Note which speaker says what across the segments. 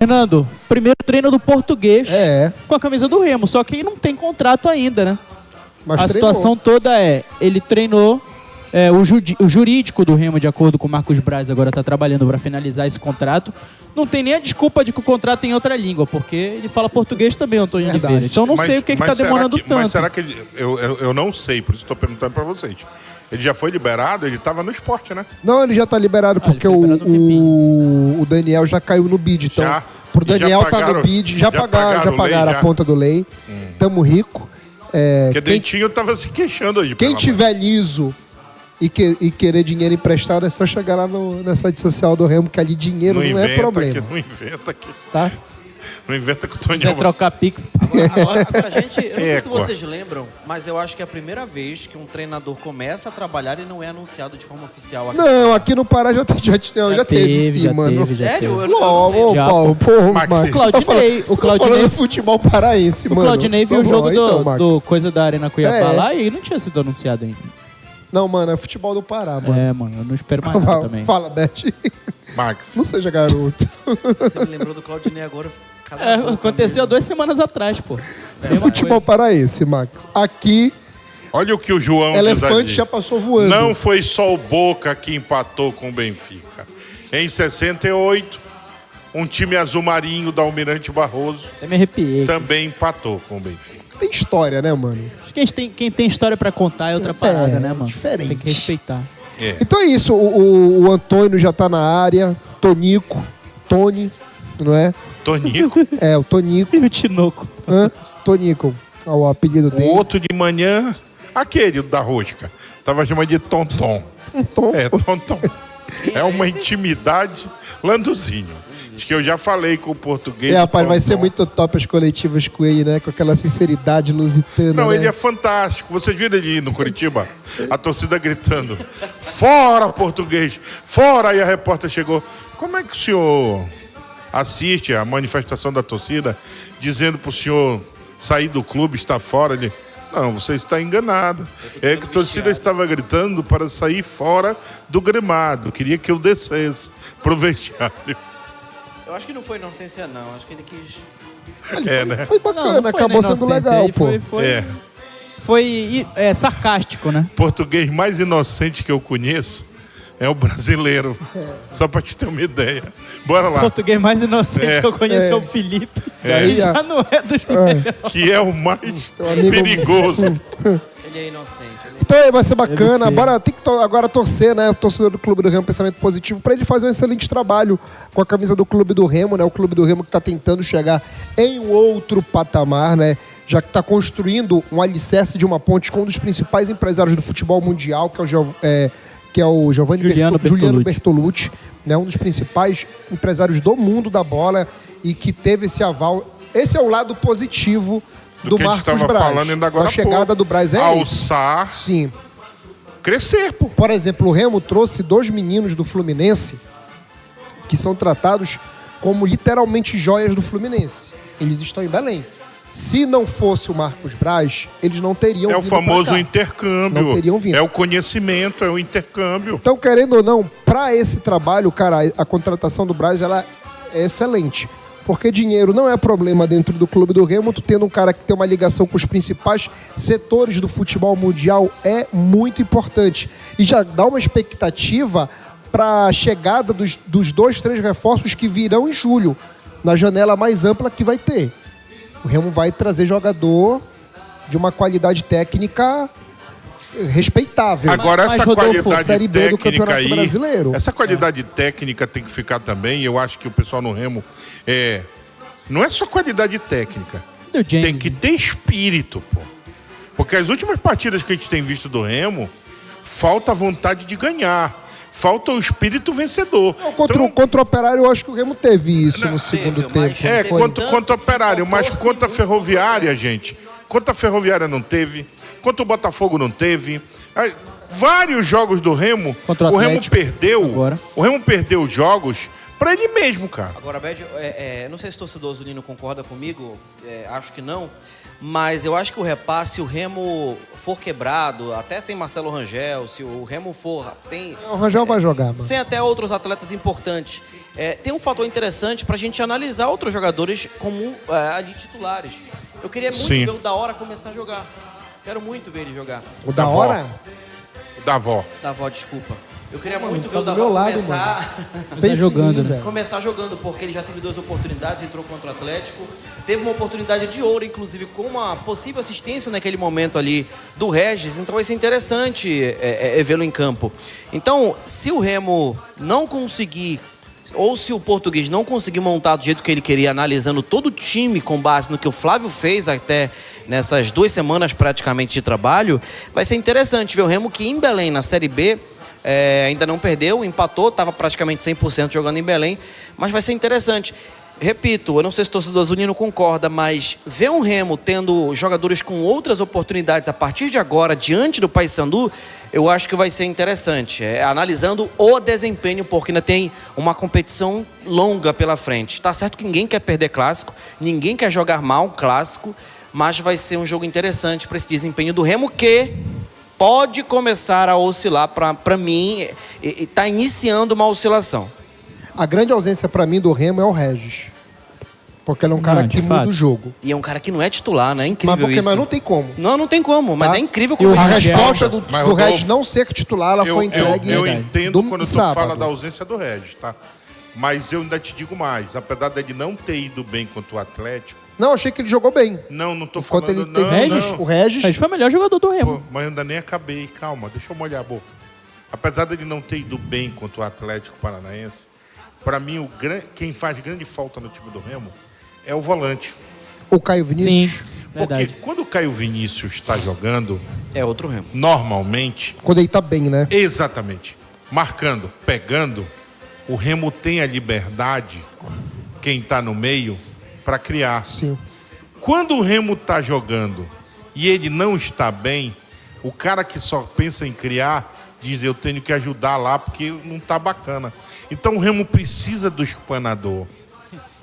Speaker 1: Fernando, primeiro treino do Português com a camisa do Remo, só que ele não tem contrato ainda, né?
Speaker 2: Mas
Speaker 1: a situação toda ele treinou, o jurídico do Remo, de acordo com o Marcos Braz, agora está trabalhando para finalizar esse contrato. Não tem nem a desculpa de que o contrato tem outra língua, porque ele fala português também, Antônio Oliveira. Então não sei o que está demorando tanto.
Speaker 3: Mas será que eu não sei, por isso estou perguntando para vocês. Ele já foi liberado? Ele estava no esporte, né?
Speaker 2: Não, ele já está liberado, porque o Daniel já caiu no bid. Então, pro Daniel tá no bid. Já pagaram a conta do Lei. Tamo rico.
Speaker 3: Porque Dentinho estava se queixando hoje.
Speaker 2: Quem tiver liso e querer dinheiro emprestado, é só chegar lá nessa rede social do Remo, que ali dinheiro não é problema.
Speaker 3: Não inventa aqui.
Speaker 2: Tá?
Speaker 3: Não inventa que o Tony...
Speaker 1: Quiser trocar Pix.
Speaker 4: Agora, pra gente, eu não sei se vocês lembram, mas eu acho que é a primeira vez que um treinador começa a trabalhar e não é anunciado de forma oficial aqui.
Speaker 2: Não, aqui no Pará já teve sim, mano.
Speaker 4: Sério?
Speaker 1: O Claudinei
Speaker 2: do futebol paraense, mano.
Speaker 1: O Claudinei viu o jogo do coisa da Arena Cuiabá lá e não tinha sido anunciado ainda.
Speaker 2: Não, mano, é futebol do Pará, mano.
Speaker 1: Mano, eu não espero mais nada também.
Speaker 2: Fala, Beth.
Speaker 3: Max.
Speaker 2: Não seja garoto.
Speaker 4: Você me lembrou do Claudinei agora.
Speaker 1: Aconteceu 2 semanas atrás, pô.
Speaker 2: É futebol paraense, Max. Aqui...
Speaker 3: Olha o que o João
Speaker 2: Elefante
Speaker 3: diz
Speaker 2: já passou voando.
Speaker 3: Não foi só o Boca que empatou com o Benfica. Em 68, um time azul marinho da Almirante Barroso
Speaker 1: Até me arrepiei.
Speaker 3: também empatou com o Benfica.
Speaker 2: Tem história, né, mano?
Speaker 1: Acho que quem tem história pra contar é outra parada, né, mano?
Speaker 2: Diferente.
Speaker 1: Tem que respeitar.
Speaker 2: Então é isso. O Antônio já tá na área. Tony, não é?
Speaker 3: Tonico.
Speaker 2: O Tonico.
Speaker 1: E o Tinoco.
Speaker 2: Tonico, o apelido dele.
Speaker 3: O outro de manhã, aquele da rosca. Tava chamando de Tonton. Tonton. É uma intimidade. Landuzinho. Acho que eu já falei com o português.
Speaker 2: Rapaz, vai ser muito top as coletivas com ele, né? Com aquela sinceridade lusitana.
Speaker 3: Não,
Speaker 2: né?
Speaker 3: ele é fantástico. Vocês viram ele no Curitiba? A torcida gritando: fora, português! Fora! Aí a repórter chegou: como é que o senhor assiste a manifestação da torcida dizendo pro senhor sair do clube, estar fora? Ele: não, você está enganado. É que a torcida estava gritando para sair fora do gramado. Queria que eu descesse pro vestiário.
Speaker 4: Eu acho que não foi inocência, não. Acho que ele quis...
Speaker 3: Né?
Speaker 2: Foi bacana, acabou sendo legal, pô.
Speaker 1: Foi sarcástico, né?
Speaker 3: Português mais inocente que eu conheço é o brasileiro. Só pra te ter uma ideia. Bora lá.
Speaker 1: O português mais inocente que eu conheço é o Felipe.
Speaker 2: Daí
Speaker 1: já não é dos melhores.
Speaker 3: Que é o mais perigoso.
Speaker 4: Ele é inocente.
Speaker 2: Então vai ser bacana. Bora, tem que agora torcer, né? O torcedor do Clube do Remo, pensamento positivo, pra ele fazer um excelente trabalho com a camisa do Clube do Remo, né? O Clube do Remo que tá tentando chegar em outro patamar, né? Já que está construindo um alicerce de uma ponte com um dos principais empresários do futebol mundial, que é o Juliano Bertolucci, né? Um dos principais empresários do mundo da bola e que teve esse aval. Esse é o lado positivo do Marcos Braz.
Speaker 3: Falando ainda agora
Speaker 2: a chegada do Braz
Speaker 3: alçar,
Speaker 2: sim,
Speaker 3: crescer, pô.
Speaker 2: Por exemplo, o Remo trouxe 2 meninos do Fluminense que são tratados como literalmente joias do Fluminense. Eles estão em Belém. Se não fosse o Marcos Braz, eles não teriam vindo.
Speaker 3: É o famoso intercâmbio.
Speaker 2: Não teriam vindo.
Speaker 3: É o conhecimento, é o intercâmbio.
Speaker 2: Então, querendo ou não, para esse trabalho, cara, a contratação do Braz, ela é excelente. Porque dinheiro não é problema dentro do Clube do Remo. Tu tendo um cara que tem uma ligação com os principais setores do futebol mundial é muito importante. E já dá uma expectativa para a chegada dos 2, 3 reforços que virão em julho, na janela mais ampla que vai ter. O Remo vai trazer jogador de uma qualidade técnica respeitável.
Speaker 3: Agora, essa qualidade
Speaker 2: Série B do
Speaker 3: técnica
Speaker 2: Campeonato Brasileiro.
Speaker 3: Essa qualidade técnica tem que ficar também. Eu acho que o pessoal no Remo não é só qualidade técnica. Tem que ter espírito, pô. Porque as últimas partidas que a gente tem visto do Remo, falta vontade de ganhar. Falta o espírito vencedor.
Speaker 2: Contra o Operário, eu acho que o Remo teve isso no segundo tempo.
Speaker 3: Contra o Operário, mas contra a Ferroviária, gente. Contra a Ferroviária não teve. Contra o Botafogo não teve. Vários jogos do Remo, o Remo perdeu. Agora. O Remo perdeu jogos pra ele mesmo, cara.
Speaker 4: Agora, Bed, não sei se o torcedor Zulino concorda comigo, acho que não. Mas eu acho que o repasse, se o Remo for quebrado, até sem Marcelo Rangel, se o Remo for...
Speaker 2: O Rangel vai jogar, mano.
Speaker 4: Sem até outros atletas importantes. tem um fator interessante pra gente analisar outros jogadores como ali titulares. Eu queria muito
Speaker 3: Sim.
Speaker 4: ver o Da Hora começar a jogar. Quero muito ver ele jogar.
Speaker 2: O da hora?
Speaker 3: Da avó.
Speaker 4: Da avó, desculpa. Eu queria muito ver
Speaker 2: tá
Speaker 4: o
Speaker 2: do
Speaker 4: Da
Speaker 2: meu
Speaker 4: Hora
Speaker 2: lado,
Speaker 4: começar...
Speaker 1: Começar jogando, né?
Speaker 4: Começar jogando, porque ele já teve 2 oportunidades, entrou contra o Atlético. Teve uma oportunidade de ouro, inclusive, com uma possível assistência naquele momento ali do Regis. Então vai ser interessante vê-lo em campo. Então, se o Remo não conseguir, ou se o Português não conseguir montar do jeito que ele queria, analisando todo o time com base no que o Flávio fez até nessas 2 semanas praticamente de trabalho, vai ser interessante ver o Remo que em Belém, na Série B, ainda não perdeu, empatou, estava praticamente 100% jogando em Belém, mas vai ser interessante. Repito, eu não sei se o torcedor azulino concorda, mas ver um Remo tendo jogadores com outras oportunidades a partir de agora, diante do Paysandu, eu acho que vai ser interessante. Analisando o desempenho, porque ainda tem uma competição longa pela frente. Tá certo que ninguém quer perder clássico, ninguém quer jogar mal clássico, mas vai ser um jogo interessante para esse desempenho do Remo, que pode começar a oscilar, para mim, está iniciando uma oscilação.
Speaker 2: A grande ausência pra mim do Remo é o Regis. Porque ele é um cara
Speaker 1: de
Speaker 2: que muda
Speaker 1: fato.
Speaker 2: o jogo.
Speaker 4: E é um cara que não é titular, né? É incrível isso.
Speaker 2: Mas não tem como.
Speaker 4: Não tem como, mas
Speaker 2: Tá.
Speaker 4: é incrível
Speaker 1: E
Speaker 4: como
Speaker 1: o
Speaker 2: A
Speaker 4: ele
Speaker 1: Rangel-
Speaker 2: resposta do
Speaker 3: Mas,
Speaker 2: Regis
Speaker 3: Rodolfo,
Speaker 2: não ser titular, ela foi entregue
Speaker 3: eu entendo
Speaker 2: domingo
Speaker 3: quando
Speaker 2: e
Speaker 3: tu fala
Speaker 2: sábado.
Speaker 3: da ausência do Regis, tá? Mas eu ainda te digo mais. Apesar dele não ter ido bem contra o Atlético...
Speaker 2: Não, achei que ele jogou bem.
Speaker 3: Não tô
Speaker 2: Enquanto
Speaker 3: falando...
Speaker 2: ele teve
Speaker 3: não,
Speaker 1: Regis?
Speaker 3: não.
Speaker 2: o Regis.
Speaker 1: Mas foi o melhor jogador do Remo.
Speaker 3: Pô, mas eu ainda nem acabei. Calma, deixa eu molhar a boca. Apesar dele não ter ido bem contra o Atlético Paranaense, para mim, quem faz grande falta no time do Remo é o volante.
Speaker 2: O Caio Vinícius.
Speaker 1: Sim,
Speaker 3: Porque
Speaker 1: verdade.
Speaker 3: quando o Caio Vinícius está jogando,
Speaker 4: é outro Remo.
Speaker 3: normalmente,
Speaker 2: Quando ele tá bem, né?
Speaker 3: exatamente, marcando, pegando, o Remo tem a liberdade, quem está no meio, para criar.
Speaker 2: Sim.
Speaker 3: Quando o Remo está jogando e ele não está bem, o cara que só pensa em criar diz: eu tenho que ajudar lá porque não está bacana. Então o Remo precisa do espanador.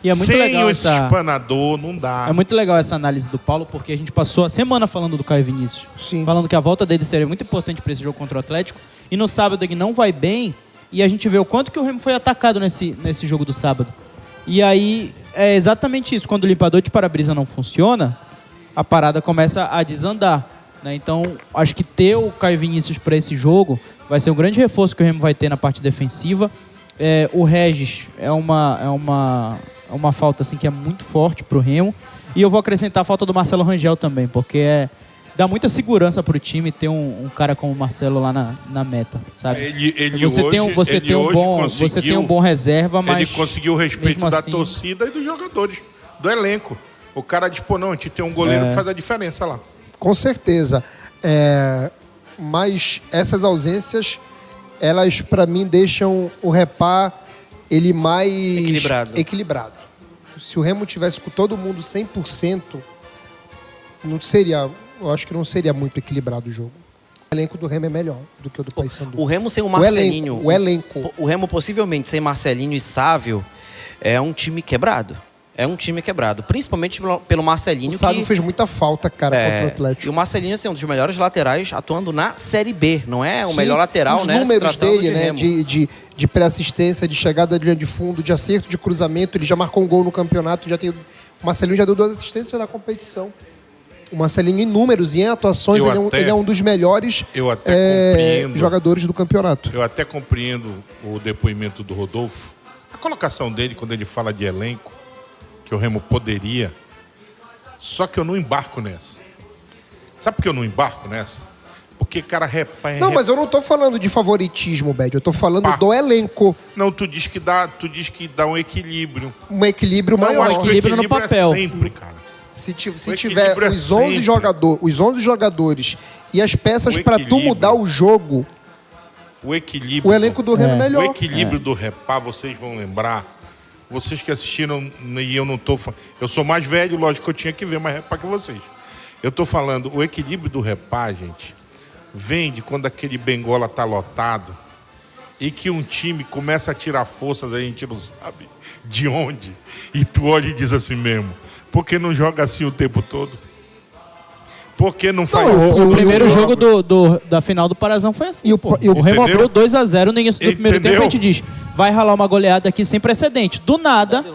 Speaker 1: E é muito
Speaker 3: Sem
Speaker 1: legal
Speaker 3: esse
Speaker 1: essa...
Speaker 3: espanador, não dá.
Speaker 1: É muito legal essa análise do Paulo, porque a gente passou a semana falando do Caio Vinícius.
Speaker 2: Sim.
Speaker 1: Falando que a volta dele seria muito importante para esse jogo contra o Atlético. E no sábado ele não vai bem. E a gente vê o quanto que o Remo foi atacado nesse jogo do sábado. E aí é exatamente isso. Quando o limpador de para-brisa não funciona, a parada começa a desandar, né? Então, acho que ter o Caio Vinícius para esse jogo vai ser um grande reforço que o Remo vai ter na parte defensiva. O Regis é uma falta assim, que é muito forte pro Remo. E eu vou acrescentar a falta do Marcelo Rangel também, porque dá muita segurança pro time ter um cara como o Marcelo lá na meta, sabe? Você tem um bom reserva, mas
Speaker 3: ele conseguiu o respeito
Speaker 1: mesmo
Speaker 3: da
Speaker 1: assim-
Speaker 3: torcida e dos jogadores, do elenco. O cara diz: pô, não, a gente tem um goleiro que faz a diferença lá.
Speaker 2: Com certeza. Mas essas ausências, elas pra mim deixam o Repá ele mais equilibrado. Se o Remo tivesse com todo mundo 100%, eu acho que não seria muito equilibrado o jogo. O elenco do Remo é melhor do que o do Paysandu.
Speaker 4: O Remo sem o Marcelinho.
Speaker 2: O elenco.
Speaker 4: O Remo possivelmente sem Marcelinho e Sávio é um time quebrado. Principalmente pelo Marcelinho.
Speaker 2: O Sávio fez muita falta, cara, contra o
Speaker 4: E
Speaker 2: Atlético.
Speaker 4: o Marcelinho assim, um dos melhores laterais atuando na Série B. Não é o melhor lateral,
Speaker 2: os
Speaker 4: né?
Speaker 2: números
Speaker 4: se tratando
Speaker 2: dele,
Speaker 4: de
Speaker 2: né?
Speaker 4: Remo.
Speaker 2: De pré-assistência, de chegada de linha de fundo, de acerto de cruzamento. Ele já marcou um gol no campeonato. O Marcelinho já deu 2 assistências na competição. O Marcelinho, em números e em atuações, ele é um dos melhores
Speaker 3: compreendo.
Speaker 2: jogadores do campeonato.
Speaker 3: Eu até compreendo o depoimento do Rodolfo. A colocação dele, quando ele fala de elenco, que o Remo poderia. Só que eu não embarco nessa. Sabe por que eu não embarco nessa? Porque, cara,
Speaker 2: Não, mas eu não tô falando de favoritismo, Bed. Eu tô falando do elenco.
Speaker 3: Não, tu diz que dá um equilíbrio.
Speaker 2: Um equilíbrio
Speaker 3: Não, eu
Speaker 2: maior.
Speaker 3: acho que o
Speaker 1: equilíbrio no
Speaker 3: equilíbrio
Speaker 1: papel.
Speaker 3: é sempre, cara.
Speaker 2: Se
Speaker 3: O
Speaker 2: tiver
Speaker 3: equilíbrio é
Speaker 2: os 11
Speaker 3: sempre.
Speaker 2: os 11 jogadores e as peças
Speaker 3: O
Speaker 2: pra tu
Speaker 3: equilíbrio.
Speaker 2: mudar o jogo,
Speaker 3: O equilíbrio.
Speaker 2: o elenco do Remo é
Speaker 3: O
Speaker 2: melhor.
Speaker 3: equilíbrio do Repá, vocês vão lembrar. Vocês que assistiram, e eu não tô... Eu sou mais velho, lógico que eu tinha que ver mais Repá que vocês. Eu tô falando, o equilíbrio do Repá, gente, vem de quando aquele Bengola tá lotado e que um time começa a tirar forças, a gente não sabe de onde. E tu olha e diz assim mesmo: por que não joga assim o tempo todo? Por que não faz isso?
Speaker 1: O primeiro
Speaker 3: todos os
Speaker 1: jogo
Speaker 3: jogos?
Speaker 1: da final do Parazão foi assim.
Speaker 2: E o
Speaker 1: pô.
Speaker 2: e o-
Speaker 1: O Remo
Speaker 3: Entendeu?
Speaker 1: abriu 2-0 no início do primeiro tempo. A gente diz, vai ralar uma goleada aqui sem precedente. Do nada,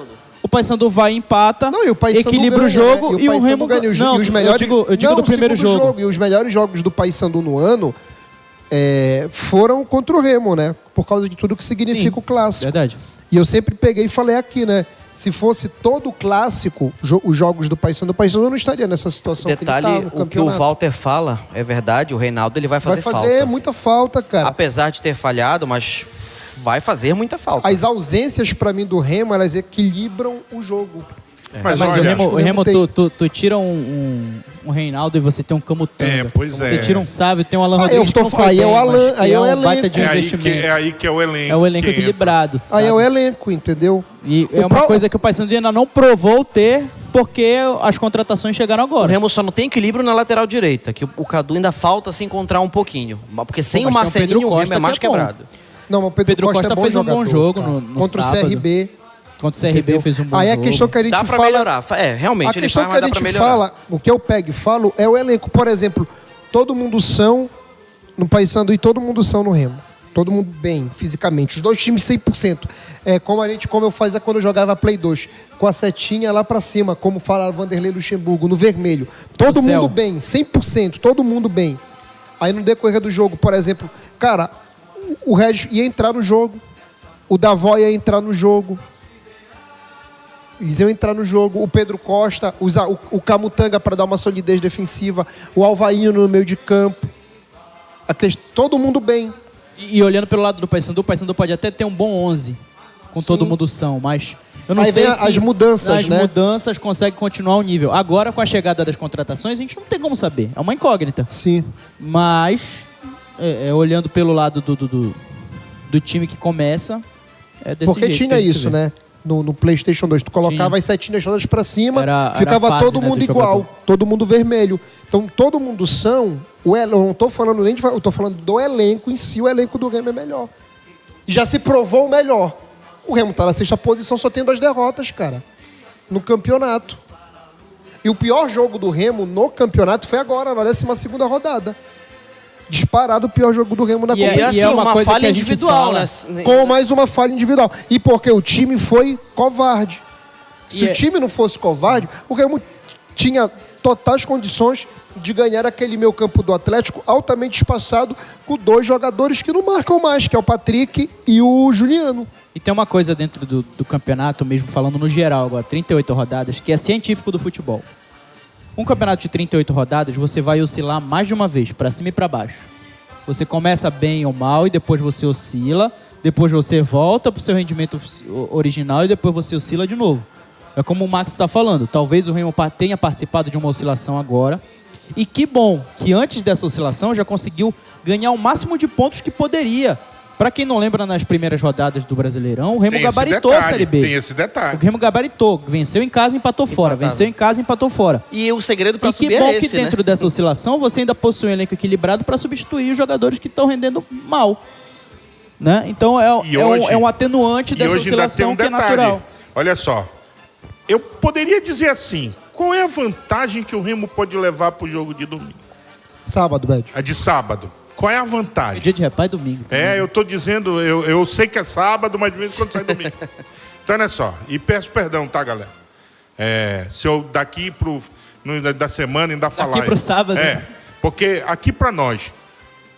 Speaker 1: o Paysandu vai e empata,
Speaker 2: Não, e o Paysandu
Speaker 1: equilibra
Speaker 2: ganha,
Speaker 1: o jogo
Speaker 2: né?
Speaker 1: e o
Speaker 2: Paysandu
Speaker 1: Remo
Speaker 2: ganha.
Speaker 1: Não,
Speaker 2: E os melhores...
Speaker 1: eu digo do
Speaker 2: o
Speaker 1: primeiro
Speaker 2: segundo
Speaker 1: jogo.
Speaker 2: E os melhores jogos do Paysandu no ano foram contra o Remo, né? Por causa de tudo que significa
Speaker 1: Sim,
Speaker 2: o clássico.
Speaker 1: verdade.
Speaker 2: E eu sempre peguei e falei aqui, né? Se fosse todo o clássico, os jogos do Paysandu, o Paysandu não estaria nessa situação
Speaker 4: Detalhe,
Speaker 2: que ele tá no
Speaker 4: o que o
Speaker 2: campeonato.
Speaker 4: Walter fala é verdade, o Reinaldo ele vai
Speaker 2: Vai
Speaker 4: fazer
Speaker 2: fazer
Speaker 4: falta.
Speaker 2: muita falta, cara.
Speaker 4: Apesar de ter falhado, mas vai fazer muita falta.
Speaker 2: As ausências, pra mim, do Remo, elas equilibram o jogo.
Speaker 3: Mas,
Speaker 1: Mas
Speaker 3: olha,
Speaker 1: o Remo
Speaker 2: tem.
Speaker 1: tu tira um Reinaldo e você tem um Camutanga.
Speaker 3: pois
Speaker 1: Você
Speaker 3: é.
Speaker 1: tira um Sávio e tem um Alan
Speaker 2: Aí
Speaker 1: Rodrigues
Speaker 2: eu tô
Speaker 1: que não foi
Speaker 2: aí é o
Speaker 1: bem,
Speaker 2: Alan-
Speaker 1: mas que
Speaker 2: aí é o
Speaker 1: um baita
Speaker 2: elenco.
Speaker 1: de investimento.
Speaker 3: É aí que é o elenco.
Speaker 1: É o elenco
Speaker 3: que entra.
Speaker 1: equilibrado,
Speaker 2: Aí
Speaker 1: sabe?
Speaker 2: é o elenco, entendeu?
Speaker 1: E é
Speaker 2: O
Speaker 1: uma
Speaker 2: pro-
Speaker 1: coisa que o Paysandu ainda não provou ter, porque as contratações chegaram
Speaker 4: O
Speaker 1: agora.
Speaker 4: Remo só não tem equilíbrio na lateral direita, que o Cadu ainda falta se encontrar um pouquinho. Porque sem
Speaker 1: Pô,
Speaker 4: o
Speaker 1: mas tem o Pedro
Speaker 4: Marcelinho, o Remo
Speaker 1: Costa
Speaker 4: é mais
Speaker 1: que é bom.
Speaker 4: quebrado.
Speaker 2: Não, mas o
Speaker 1: Pedro Costa
Speaker 2: é bom
Speaker 1: fez um bom
Speaker 2: jogador,
Speaker 1: jogo
Speaker 2: cara.
Speaker 1: no
Speaker 2: Contra
Speaker 1: sábado.
Speaker 2: o CRB.
Speaker 1: Contra o CRB
Speaker 2: Entendeu?
Speaker 1: fez um bom
Speaker 2: Aí
Speaker 1: jogo.
Speaker 2: a questão que a gente
Speaker 4: Dá pra
Speaker 2: fala...
Speaker 4: melhorar. Realmente,
Speaker 2: A
Speaker 4: ele
Speaker 2: questão
Speaker 4: faz,
Speaker 2: que a
Speaker 4: mas dá pra
Speaker 2: gente
Speaker 4: melhorar.
Speaker 2: fala, o que eu pego e falo, é o elenco. Por exemplo, todo mundo são no Paysandu e todo mundo são no Remo. Todo mundo bem, fisicamente. Os dois times 100%. Como eu fazia quando eu jogava Play 2. Com a setinha lá pra cima, como fala Vanderlei Luxemburgo, no vermelho. Todo
Speaker 1: No
Speaker 2: mundo
Speaker 1: céu.
Speaker 2: bem, 100%, todo mundo bem. Aí no decorrer do jogo, por exemplo, cara, o Regis ia entrar no jogo, o Davó ia entrar no jogo. Eles iam entrar no jogo, o Pedro Costa, o Camutanga para dar uma solidez defensiva, o Alvainho no meio de campo. Todo mundo bem.
Speaker 1: E olhando pelo lado do Paysandu, o Paysandu pode até ter um bom 11, com
Speaker 2: Sim.
Speaker 1: todo mundo são, mas eu não
Speaker 2: Aí
Speaker 1: sei
Speaker 2: vem
Speaker 1: se
Speaker 2: as mudanças,
Speaker 1: as
Speaker 2: né?
Speaker 1: mudanças conseguem continuar o nível. Agora, com a chegada das contratações, a gente não tem como saber. É uma incógnita.
Speaker 2: Sim.
Speaker 1: Mas, olhando pelo lado do time que começa, é desse
Speaker 2: Porque
Speaker 1: jeito que
Speaker 2: tinha
Speaker 1: a gente
Speaker 2: isso,
Speaker 1: vê.
Speaker 2: né? No PlayStation 2. Tu colocava
Speaker 1: Tinha.
Speaker 2: as setinhas todas pra cima,
Speaker 1: Era a
Speaker 2: ficava
Speaker 1: fase,
Speaker 2: todo
Speaker 1: né,
Speaker 2: mundo
Speaker 1: do
Speaker 2: igual,
Speaker 1: jogador.
Speaker 2: todo mundo vermelho. Então, todo mundo são... Eu não tô falando nem de... Eu tô falando do elenco em si. O elenco do Remo é melhor. E já se provou o melhor. O Remo tá na 6ª posição, só tem 2 derrotas, cara. No campeonato. E o pior jogo do Remo no campeonato foi agora, na 12ª rodada. Disparado o pior jogo do Remo na
Speaker 1: E é-
Speaker 2: competição.
Speaker 1: e é uma coisa
Speaker 4: falha
Speaker 1: que a gente
Speaker 4: individual,
Speaker 1: fala.
Speaker 4: né?
Speaker 2: Com mais uma falha individual. E porque o time foi covarde. Se
Speaker 1: E
Speaker 2: o time não fosse covarde, o Remo tinha totais condições de ganhar aquele meio campo do Atlético altamente espaçado com 2 jogadores que não marcam mais, que é o Patrick e o Juliano.
Speaker 1: E tem uma coisa dentro do campeonato, mesmo falando no geral agora, 38 rodadas, que é científico do futebol. Um campeonato de 38 rodadas, você vai oscilar mais de uma vez, para cima e para baixo. Você começa bem ou mal e depois você oscila, depois você volta para o seu rendimento original e depois você oscila de novo. É como o Max está falando, talvez o Remo tenha participado de uma oscilação agora. E que bom que antes dessa oscilação já conseguiu ganhar o máximo de pontos que poderia. Para quem não lembra, nas primeiras rodadas do Brasileirão, o Remo
Speaker 3: Tem esse
Speaker 1: gabaritou a
Speaker 3: detalhe,
Speaker 1: Série B.
Speaker 3: Tem esse
Speaker 1: O
Speaker 3: detalhe.
Speaker 1: Remo gabaritou, venceu em casa e empatou fora,
Speaker 4: Empatava.
Speaker 1: venceu em casa e empatou fora.
Speaker 4: E o segredo pra
Speaker 1: E que
Speaker 4: subir
Speaker 1: bom
Speaker 4: é esse,
Speaker 1: que dentro
Speaker 4: né?
Speaker 1: dessa oscilação você ainda possui um elenco equilibrado para substituir os jogadores que estão rendendo mal. Né? Então
Speaker 3: E hoje-
Speaker 1: é um atenuante
Speaker 3: E
Speaker 1: dessa
Speaker 3: hoje ainda tem
Speaker 1: oscilação
Speaker 3: um
Speaker 1: que é
Speaker 3: detalhe.
Speaker 1: natural.
Speaker 3: Olha só. Eu poderia dizer assim, qual é a vantagem que o Remo pode levar pro jogo de domingo?
Speaker 2: Sábado, Bad.
Speaker 3: A de sábado. Qual é a vantagem?
Speaker 1: Dia de reparo é domingo. também.
Speaker 3: Eu tô dizendo, eu sei que é sábado, mas de vez em quando sai domingo. Então, olha só. E peço perdão, tá, galera? Se eu daqui da semana ainda falar.
Speaker 1: pro sábado.
Speaker 3: Porque aqui pra nós,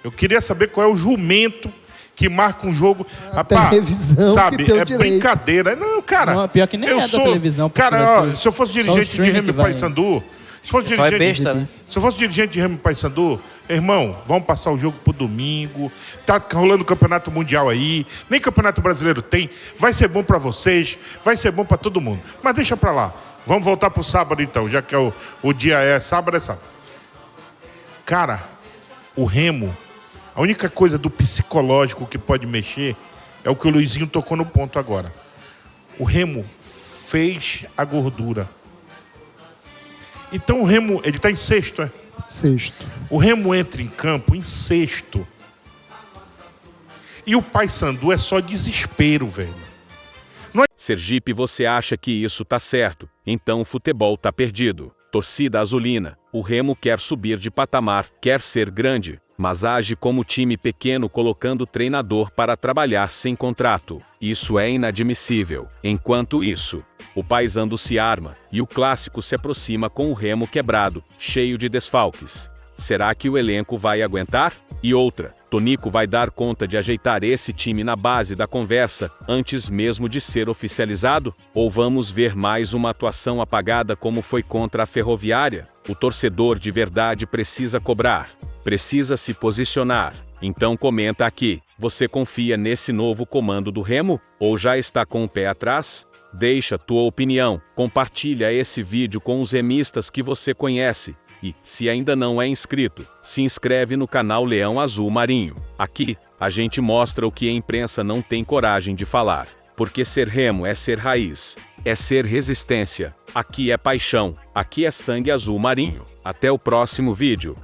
Speaker 3: eu queria saber qual é o jumento que marca um jogo. Rapaz,
Speaker 2: televisão
Speaker 3: sabe,
Speaker 2: que tem o
Speaker 3: é
Speaker 2: direito.
Speaker 3: brincadeira. Não, cara.
Speaker 1: Não, pior que nem
Speaker 3: eu
Speaker 1: é da
Speaker 3: sou,
Speaker 1: televisão, porque
Speaker 3: Cara,
Speaker 1: vai
Speaker 3: ó,
Speaker 1: ser
Speaker 3: se eu fosse
Speaker 1: só o
Speaker 3: dirigente de
Speaker 1: streaming
Speaker 3: Remo
Speaker 1: que
Speaker 3: e
Speaker 1: vai.
Speaker 3: Paysandu, se fosse
Speaker 4: Só é
Speaker 3: dirigente,
Speaker 4: besta, né?
Speaker 3: se eu fosse dirigente de Remo e Paysandu, irmão, vamos passar o jogo pro domingo. Tá rolando o Campeonato Mundial aí. Nem Campeonato Brasileiro tem. Vai ser bom pra vocês. Vai ser bom pra todo mundo. Mas deixa pra lá. Vamos voltar pro sábado então, já que o dia é sábado, é sábado. Cara, o Remo, a única coisa do psicológico que pode mexer é o que o Luizinho tocou no ponto agora. O Remo fez a gordura. Então o Remo, ele tá em sexto, é?
Speaker 2: 6º.
Speaker 3: O Remo entra em campo em sexto. E o Paysandu é só desespero, velho.
Speaker 5: Sergipe, você acha que isso tá certo? Então o futebol tá perdido. Torcida azulina, o Remo quer subir de patamar, quer ser grande. mas age como time pequeno colocando treinador para trabalhar sem contrato. Isso é inadmissível. Enquanto isso, o Paysandu se arma, e o clássico se aproxima com o Remo quebrado, cheio de desfalques. Será que o elenco vai aguentar? E outra, Tonico vai dar conta de ajeitar esse time na base da conversa, antes mesmo de ser oficializado? Ou vamos ver mais uma atuação apagada como foi contra a Ferroviária? O torcedor de verdade precisa cobrar, precisa se posicionar. Então comenta aqui, você confia nesse novo comando do Remo? Ou já está com o pé atrás? Deixa tua opinião, compartilha esse vídeo com os remistas que você conhece. E, se ainda não é inscrito, se inscreve no canal Leão Azul Marinho. Aqui, a gente mostra o que a imprensa não tem coragem de falar. Porque ser Remo é ser raiz, é ser resistência. Aqui é paixão, aqui é sangue azul marinho. Até o próximo vídeo.